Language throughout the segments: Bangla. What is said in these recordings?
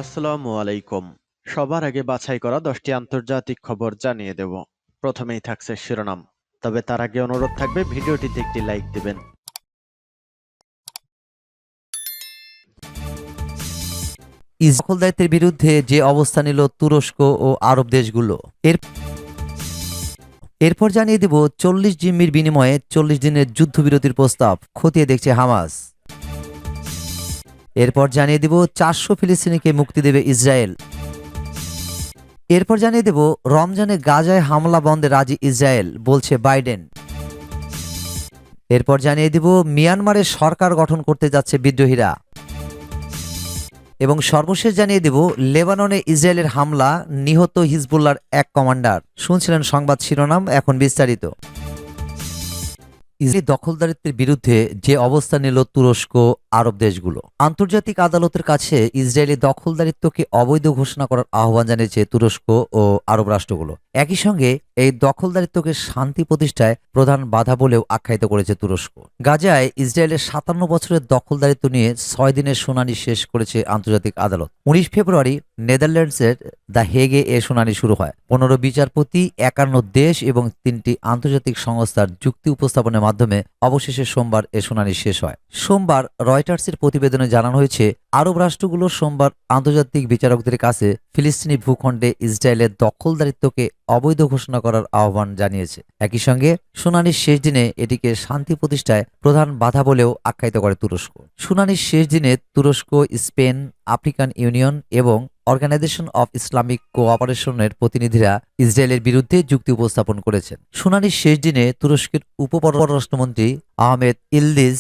আসসালামু আলাইকুম। সবার আগে বাছাই করা 10টি আন্তর্জাতিক খবর জানিয়ে দেব। প্রথমেই থাকছে শিরোনাম। তবে তার আগে অনুরোধ থাকবে ভিডিওটিতে একটি লাইক দিবেন। দখলদারিত্বের বিরুদ্ধে যে অবস্থান নিল তুরস্ক ও আরব দেশগুলো। এরপর জানিয়ে দেব 40 জিম্মির বিনিময়ে 40 দিনের যুদ্ধবিরতির প্রস্তাব খতিয়ে দেখছে হামাস। এরপর জানিয়ে দেব 400 ফিলিস্তিনিকে মুক্তি দেবে ইসরায়েল। এরপর জানিয়ে দেব রমজানে গাজায় হামলা বন্ধে রাজি ইসরায়েল, বলছে বাইডেন। এরপর জানিয়ে দেব মিয়ানমারের সরকার গঠন করতে যাচ্ছে বিদ্রোহীরা। এবং সর্বশেষ জানিয়ে দেব লেবাননে ইসরায়েলের হামলা, নিহত হিজবুল্লাহর এক কমান্ডার। শুনছিলেন সংবাদ শিরোনাম, এখন বিস্তারিত। ইসরায়েলি দখলদারিত্বের বিরুদ্ধে যে অবস্থান নিল তুরস্ক আরব দেশগুলো। আন্তর্জাতিক আদালতের কাছে ইসরায়েলি দখলদারিত্বকে অবৈধ ঘোষণা করার আহ্বান জানিয়েছে তুরস্ক ও আরব রাষ্ট্রগুলো। একই সঙ্গে এই দখলদারিত্বকে শান্তি প্রতিষ্ঠায় প্রধান বাধা বলেও আখ্যায়িত করেছে তুরস্ক। গাজায় ইসরায়েলের 57 বছরের দখলদারিত্ব নিয়ে 6 দিনের শুনানি শেষ করেছে আন্তর্জাতিক আদালত। 19 ফেব্রুয়ারি নেদারল্যান্ডসের দ্য হেগে এ শুনানি শুরু হয়। 15 বিচারপতি, 51 দেশ এবং 3টি আন্তর্জাতিক সংস্থার যুক্তি উপস্থাপনের মাধ্যমে অবশেষে সোমবার এ শুনানি শেষ হয়। সোমবার রয়টার্সের প্রতিবেদনে জানানো হয়েছে, আরব রাষ্ট্রগুলো সোমবার আন্তর্জাতিক বিচারকদের কাছে ফিলিস্তিনি ভূখণ্ডে ইসরায়েলের দখলদারিত্বকে অবৈধ ঘোষণা করার আহ্বান জানিয়েছে। একই সঙ্গে শুনানির শেষ দিনে এটিকে শান্তি প্রতিষ্ঠায় প্রধান বাধা বলেও আখ্যায়িত করে তুরস্ক। শুনানির শেষ দিনে তুরস্ক, স্পেন, আফ্রিকান ইউনিয়ন এবং অর্গানাইজেশন অফ ইসলামিক কোঅপারেশনের প্রতিনিধিরা ইসরায়েলের বিরুদ্ধে যুক্তি উপস্থাপন করেছেন। শুনানির শেষ দিনে তুরস্কের উপপররাষ্ট্রমন্ত্রী আহমেদ ইলদিজ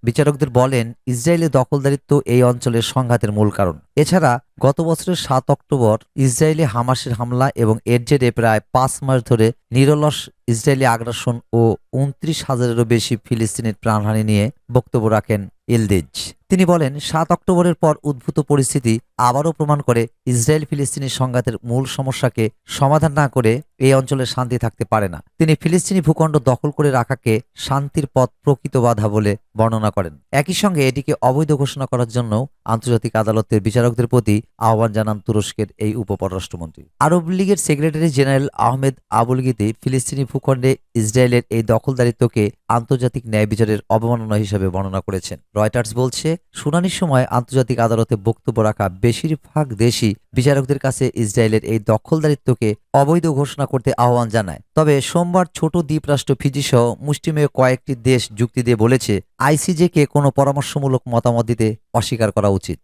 বিচারকদের বলেন, ইসরায়েলের দখলদারিত্ব এই অঞ্চলের সংঘাতের মূল কারণ। এছাড়া গত বছরের 7 অক্টোবর ইসরায়েলি হামাসের হামলা এবং এর জেরে প্রায় 5 মাস ধরে নিরলস ইসরায়েলি আগ্রাসন ও 29,000-এরও বেশি ফিলিস্তিনির প্রাণহানি নিয়ে বক্তব্য রাখেন ইলদিজ। তিনি বলেন, 7 অক্টোবরের পর উদ্ভূত পরিস্থিতি আবারও প্রমাণ করে ইসরায়েল ফিলিস্তিনি সংঘাতের মূল সমস্যাকে সমাধান না করে এই অঞ্চলে শান্তি থাকতে পারে না। তিনি ফিলিস্তিনি ভূখণ্ড দখল করে রাখাকে শান্তির পথ প্রকৃত বাধা বলে বর্ণনা করেন। একই সঙ্গে এটিকে অবৈধ ঘোষণা করার জন্য আন্তর্জাতিক আদালতের বিচারকদের প্রতি আহ্বান জানান তুরস্কের এই উপপররাষ্ট্রমন্ত্রী। আরব লীগের সেক্রেটারি জেনারেল আহমেদ আবুলগিতি ফিলিস্তিনি ভূখণ্ডে ইসরায়েলের এই দখলদারিত্বকে আন্তর্জাতিক ন্যায় বিচারের অবমাননা হিসেবে বর্ণনা করেছেন। রয়টার্স বলছে, শুনানির সময় আন্তর্জাতিক আদালতে বক্তব্য রাখা বেশিরভাগ দেশই বিচারকদের কাছে ইসরায়েলের এই দখলদারিত্বকে অবৈধ ঘোষণা করতে আহ্বান জানায়। তবে সোমবার ছোট দ্বীপরাষ্ট্র ফিজি সহ মুষ্টিমেয় কয়েকটি দেশ যুক্তি দিয়ে বলেছে, আইসিজেকে কোনো পরামর্শমূলক মতামত দিতে অস্বীকার করা উচিত।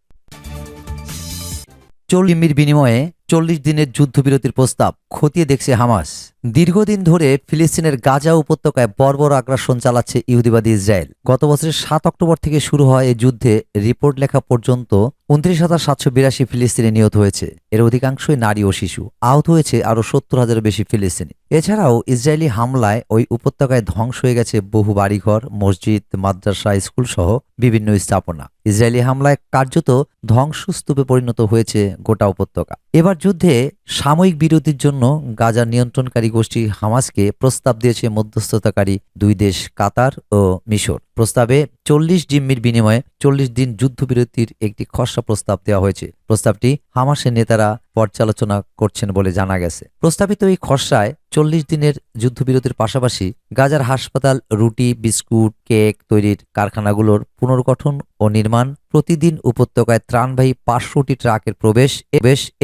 40 বিনিময়ে 40 দিনের যুদ্ধবিরতির প্রস্তাব খতিয়ে দেখছে হামাস। দীর্ঘদিন ধরে ফিলিস্তিনের গাজা উপত্যকায় বর্বর আগ্রাসন চালাচ্ছে ইহুদিবাদী ইসরায়েল। গত বছরের 7 অক্টোবর থেকে শুরু হয় এই যুদ্ধে রিপোর্ট লেখা পর্যন্ত 29,782 ফিলিস্তিনি নিহত হয়েছে। এর অধিকাংশই নারী ও শিশু। আহত হয়েছে আরও 70,000-এর বেশি ফিলিস্তিনি। এছাড়াও ইসরায়েলি হামলায় ওই উপত্যকায় ধ্বংস হয়ে গেছে বহু বাড়িঘর, মসজিদ, মাদ্রাসা, স্কুল সহ বিভিন্ন স্থাপনা। ইসরায়েলি হামলায় কার্যত ধ্বংসস্তূপে পরিণত হয়েছে গোটা উপত্যকা। এবার যুদ্ধে সাময়িক বিরতির জন্য গাজার নিয়ন্ত্রণকারী গোষ্ঠী হামাসকে প্রস্তাব দিয়েছে মধ্যস্থতাকারী 2 দেশ কাতার ও মিশর। প্রস্তাবে 40 জিম্মির বিনিময়ে 40 দিন যুদ্ধবিরতির একটি খসড়া প্রস্তাব দেওয়া হয়েছে। প্রস্তাবটি হামাসের নেতারা পর্যালোচনা করছেন বলে জানা গেছে। প্রস্তাবিত এই খসড়ায় 40 দিনের যুদ্ধবিরতির পাশাপাশি গাজার হাসপাতাল, রুটি, বিস্কুট, কেক তৈরির কারখানাগুলোর পুনর্গঠন ও নির্মাণ, প্রতিদিন উপত্যকায় ত্রাণবাহী 500টি ট্রাকের প্রবেশ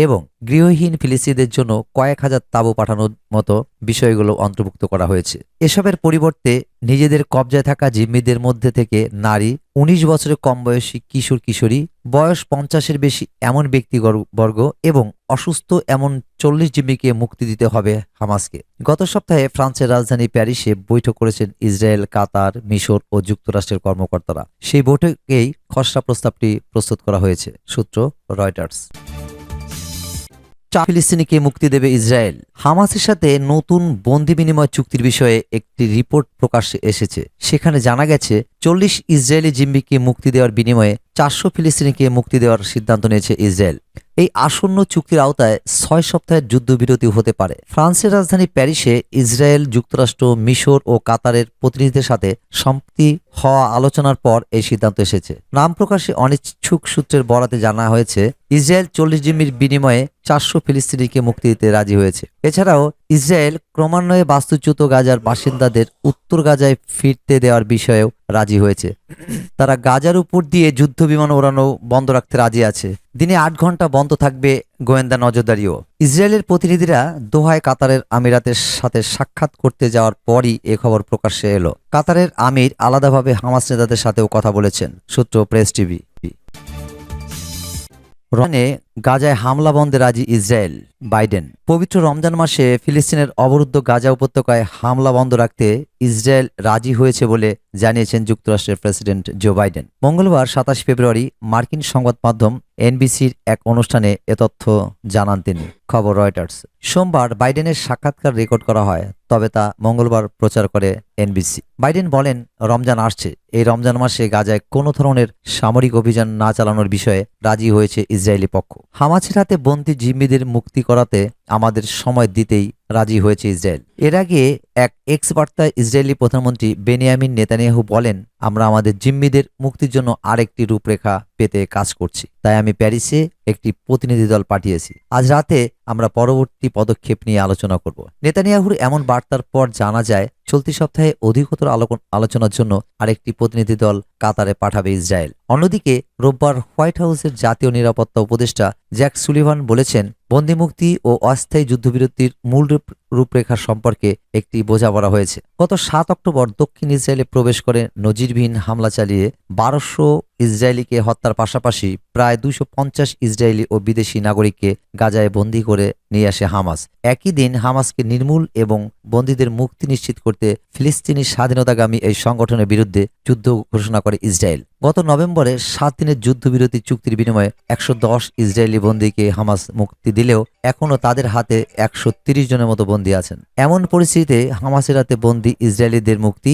এবং গৃহহীন ফিলিস্তিনিদের জন্য কয়েক হাজার তাঁবু পাঠানোর মতো বিষয়গুলো অন্তর্ভুক্ত করা হয়েছে। এসবের পরিবর্তে নিজেদের কবজায় থাকা জিম্মিদের মধ্যে থেকে নারী, 19 বছরের কম বয়সী কিশোর কিশোরী, বয়স 50-এর বেশি এমন ব্যক্তিবর্গ এবং অসুস্থ এমন 40 জিম্মিকে মুক্তি দিতে হবে হামাসকে। গত সপ্তাহে ফ্রান্সের রাজধানী প্যারিসে বৈঠক করেছেন ইসরায়েল, কাতার, মিশর ও যুক্তরাষ্ট্রের কর্মকর্তারা। সেই বৈঠকেই খসড়া প্রস্তাবটি প্রস্তুত করা হয়েছে। সূত্র রয়টার্স। ফিলিস্তিনিকে মুক্তি দেবে ইসরায়েল। হামাসের সাথে নতুন বন্দি বিনিময় চুক্তির বিষয়ে একটি রিপোর্ট প্রকাশ্যে এসেছে। সেখানে জানা গেছে 40 ইসরায়েলি জিম্মিকে মুক্তি দেওয়ার বিনিময়ে 400 ফিলিস্তিনিকে মুক্তি দেওয়ার সিদ্ধান্ত নিয়েছে ইসরায়েল। এই আসন্ন চুক্তির আওতায় 6 সপ্তাহের যুদ্ধবিরতি হতে পারে। ফ্রান্সের রাজধানী প্যারিসে ইসরায়েল, যুক্তরাষ্ট্র, মিশর ও কাতারের প্রতিনিধিদের সাথে সম্প্রতি হওয়া আলোচনার পর এই সিদ্ধান্ত এসেছে। নাম প্রকাশে অনিচ্ছুক সূত্রের বরাতে জানা হয়েছে, ইসরায়েল 40 জিম্মির বিনিময়ে 400 ফিলিস্তিনিকে মুক্তি দিতে রাজি হয়েছে। এছাড়াও ইসরায়েল ক্রমান্বয়ে বাস্তুচ্যুত গাজার বাসিন্দাদের উত্তর গাজায় ফিরতে দেওয়ার বিষয়েও রাজি হয়েছে। তারা গাজার উপর দিয়ে যুদ্ধ বিমান ওড়ানো বন্ধ রাখতে রাজি আছে। দিনে 8 ঘন্টা বন্ধ থাকবে গোয়েন্দা নজরদারিও। ইসরায়েলের প্রতিনিধিরা দোহায় কাতারের আমিরাতের সাথে সাক্ষাৎ করতে যাওয়ার পরই এ খবর প্রকাশ্যে এলো। কাতারের আমির আলাদাভাবে হামাস নেতাদের সাথেও কথা বলেছেন, সূত্র প্রেস টিভি। রমজানে গাজায় হামলা বন্ধে রাজি ইসরায়েল, বাইডেন। পবিত্র রমজান মাসে ফিলিস্তিনের অবরুদ্ধ গাজা উপত্যকায় হামলা বন্ধ রাখতে ইসরায়েল রাজি হয়েছে বলে জানিয়েছেন যুক্তরাষ্ট্রের প্রেসিডেন্ট জো বাইডেন। মঙ্গলবার 27 ফেব্রুয়ারি মার্কিন সংবাদ মাধ্যম এনবিসির এক অনুষ্ঠানে এ তথ্য জানান তিনি, খবর রয়টার্স। সোমবার বাইডেনের সাক্ষাৎকার রেকর্ড করা হয়, তবে তা মঙ্গলবার প্রচার করে এনবিসি। বাইডেন বলেন, রমজান আসছে, এই রমজান মাসে গাজায় কোনো ধরনের সামরিক অভিযান না চালানোর বিষয়ে রাজি হয়েছে ইসরায়েলি পক্ষ। হামাসের হাতে বন্দী জিম্মিদের মুক্তি করাতে আমাদের সময় দিতেই রাজি হয়েছে ইসরায়েল। এর আগে এক এক্স বার্তায় ইসরায়েলি প্রধানমন্ত্রী বেনিয়ামিন নেতানিয়াহু বলেন, আমরা আমাদের জিম্মিদের মুক্তির জন্য আরেকটি রূপরেখা পেতে কাজ করছি, তাই আমি প্যারিসে একটি প্রতিনিধি দল পাঠিয়েছি। আজ রাতে আমরা পরবর্তী পদক্ষেপ নিয়ে আলোচনা করব। নেতানিয়াহুর এমন বার্তার পর জানা যায়, চলতি সপ্তাহে অধিকতর আলোচনার জন্য আরেকটি প্রতিনিধি দল কাতারে পাঠাবে ইসরায়েল। অন্যদিকে রোববার হোয়াইট হাউসের জাতীয় নিরাপত্তা উপদেষ্টা জ্যাক সুলিভান বলেছেন, বন্দিমুক্তি ও অস্থায়ী যুদ্ধবিরতির মূল রূপরেখা সম্পর্কে একটি বোঝাপড়া হয়েছে। গত 7 অক্টোবর দক্ষিণ ইসরায়েলে প্রবেশ করে নজিরবিহীন হামলা চালিয়ে 1200 ইসরায়েলিকে হত্যার পাশাপাশি প্রায় 250 ইসরায়েলি ও বিদেশি নাগরিককে গাজায় বন্দী করে নিয়ে আসে হামাস। একই দিন হামাসকে নির্মূল এবং বন্দীদের মুক্তি নিশ্চিত করতে ফিলিস্তিনি স্বাধীনতাগামী এই সংগঠনের বিরুদ্ধে যুদ্ধ ঘোষণা করে ইসরায়েল। গত নভেম্বরে 7 দিনের যুদ্ধবিরতি চুক্তির বিনিময়ে 110 ইসরায়েলি বন্দীকে হামাস মুক্তি দিলেও এখনও তাদের হাতে 130 জনের মতো বন্দী আছেন। এমন পরিস্থিতিতে হামাসের হাতে বন্দী ইসরায়েলিদের মুক্তি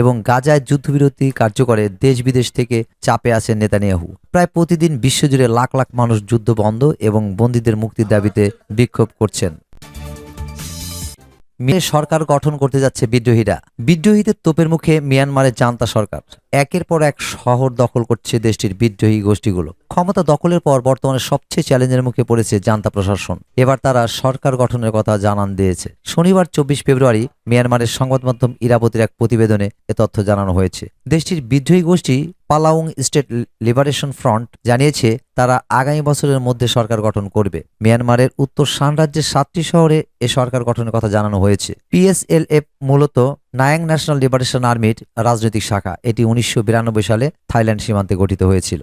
এবং গাজায় যুদ্ধবিরতি কার্যকরে দেশ বিদেশ থেকে চাপে আছেন নেতানিয়াহু। প্রায় প্রতিদিন বিশ্বজুড়ে লাখ লাখ মানুষ যুদ্ধ বন্ধ এবং বন্দীদের মুক্তির দাবিতে বিক্ষোভ করছেন। সরকার গঠন করতে যাচ্ছে বিদ্রোহীরা। বিদ্রোহীদের তোপের মুখে মিয়ানমারের জান্তা সরকার একের পর এক শহর দখল করছে দেশটির বিদ্রোহী গোষ্ঠীগুলো। ক্ষমতা দখলের পর বর্তমানে সবচেয়ে চ্যালেঞ্জের মুখে পড়েছে জান্তা প্রশাসন। এবার তারা সরকার গঠনের কথা জানান দিয়েছে। শনিবার 24 ফেব্রুয়ারি মিয়ানমারের সংবাদ মাধ্যম ইরাবতীর এক প্রতিবেদনে এ তথ্য জানানো হয়েছে। দেশটির বিদ্রোহী গোষ্ঠী পালাউং স্টেট লিবারেশন ফ্রন্ট জানিয়েছে, তারা আগামী বছরের মধ্যে সরকার গঠন করবে। মিয়ানমারের উত্তর শান রাজ্যের 7টি শহরে এ সরকার গঠনের কথা জানানো হয়েছে। PSLF মূলত নায়াং ন্যাশনাল লিবারেশন আর্মির রাজনৈতিক শাখা। এটি 1992 সালে থাইল্যান্ড সীমান্তে গঠিত হয়েছিল।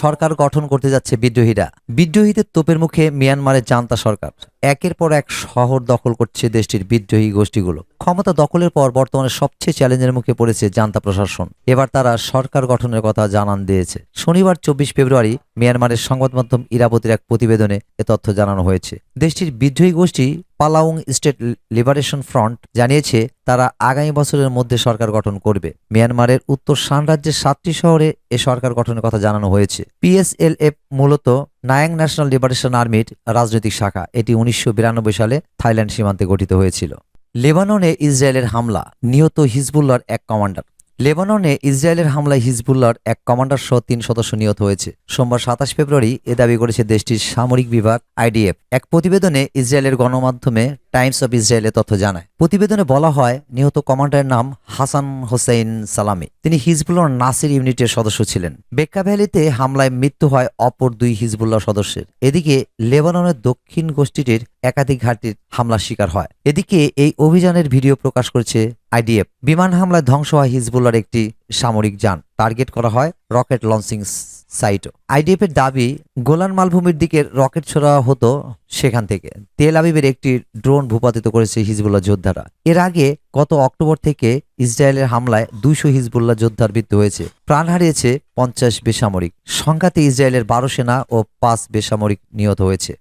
সরকার গঠন করতে যাচ্ছে বিদ্রোহীরা। বিদ্রোহীদের তোপের মুখে মিয়ানমারের জান্তা সরকার একের পর এক শহর দখল করছে দেশটির বিদ্রোহী গোষ্ঠীগুলো। ক্ষমতা দখলের পর বর্তমানে সবচেয়ে চ্যালেঞ্জের মুখে পড়েছে জান্তা প্রশাসন। এবার তারা সরকার গঠনের কথা জানান দিয়েছে। শনিবার 24 ফেব্রুয়ারি মিয়ানমারের সংবাদ মাধ্যম ইরাবতীর এক প্রতিবেদনে এ তথ্য জানানো হয়েছে। দেশটির বিদ্রোহী গোষ্ঠী পালাউং স্টেট লিবারেশন ফ্রন্ট জানিয়েছে, তারা আগামী বছরের মধ্যে সরকার গঠন করবে। মিয়ানমারের উত্তর শান রাজ্যের 7টি শহরে এ সরকার গঠনের কথা জানানো হয়েছে। PSLF মূলত নায়াং ন্যাশনাল লিবারেশন আর্মির রাজনৈতিক শাখা। এটি 1992 সালে থাইল্যান্ড সীমান্তে গঠিত হয়েছিল। লেবাননে ইসরায়েলের হামলা, নিহত হিজবুল্লাহর এক কমান্ডার। লেবাননে ইসরায়েলের হামলায় হিজবুল্লাহর এক কমান্ডার সহ 3 সদস্য নিহত হয়েছে। সোমবার 27 ফেব্রুয়ারি এ দাবি করেছে দেশটির সামরিক বিভাগ IDF। এক প্রতিবেদনে ইসরায়েলের গণমাধ্যমে টাইমস অফ ইসরায়েলে তথ্য জানায়। প্রতিবেদনে বলা হয়, নিহত কমান্ডারের নাম হাসান হোসেইন সালামি। তিনি হিজবুল্লাহর নাসির ইউনিটের সদস্য ছিলেন। বেক্কা ভ্যালিতে হামলায় মৃত্যু হয় অপর 2 হিজবুল্লাহ সদস্যের। এদিকে লেবাননের দক্ষিণ গোষ্ঠীটির একাধিক ঘাঁটির হামলার শিকার হয়। এদিকে এই অভিযানের ভিডিও প্রকাশ করেছে IDF। বিমান হামলায় ধ্বংস হয় হিজবুল্লাহর একটি সামরিক যান। টার্গেট করা হয় রকেট লঞ্চিং সাইটও। IDF এর দাবি, গোলান মালভূমির দিকে রকেট ছোড়া হতো সেখান থেকে। তেল আবিবের একটি ড্রোন ভূপাতিত করেছে হিজবুল্লাহ যোদ্ধারা। এর আগে গত অক্টোবর থেকে ইসরায়েলের হামলায় 200 হিজবুল্লাহ যোদ্ধার মৃত্যু হয়েছে। প্রাণ হারিয়েছে 50 বেসামরিক। সংঘাতে ইসরায়েলের 12 সেনা ও 5 বেসামরিক নিহত হয়েছে।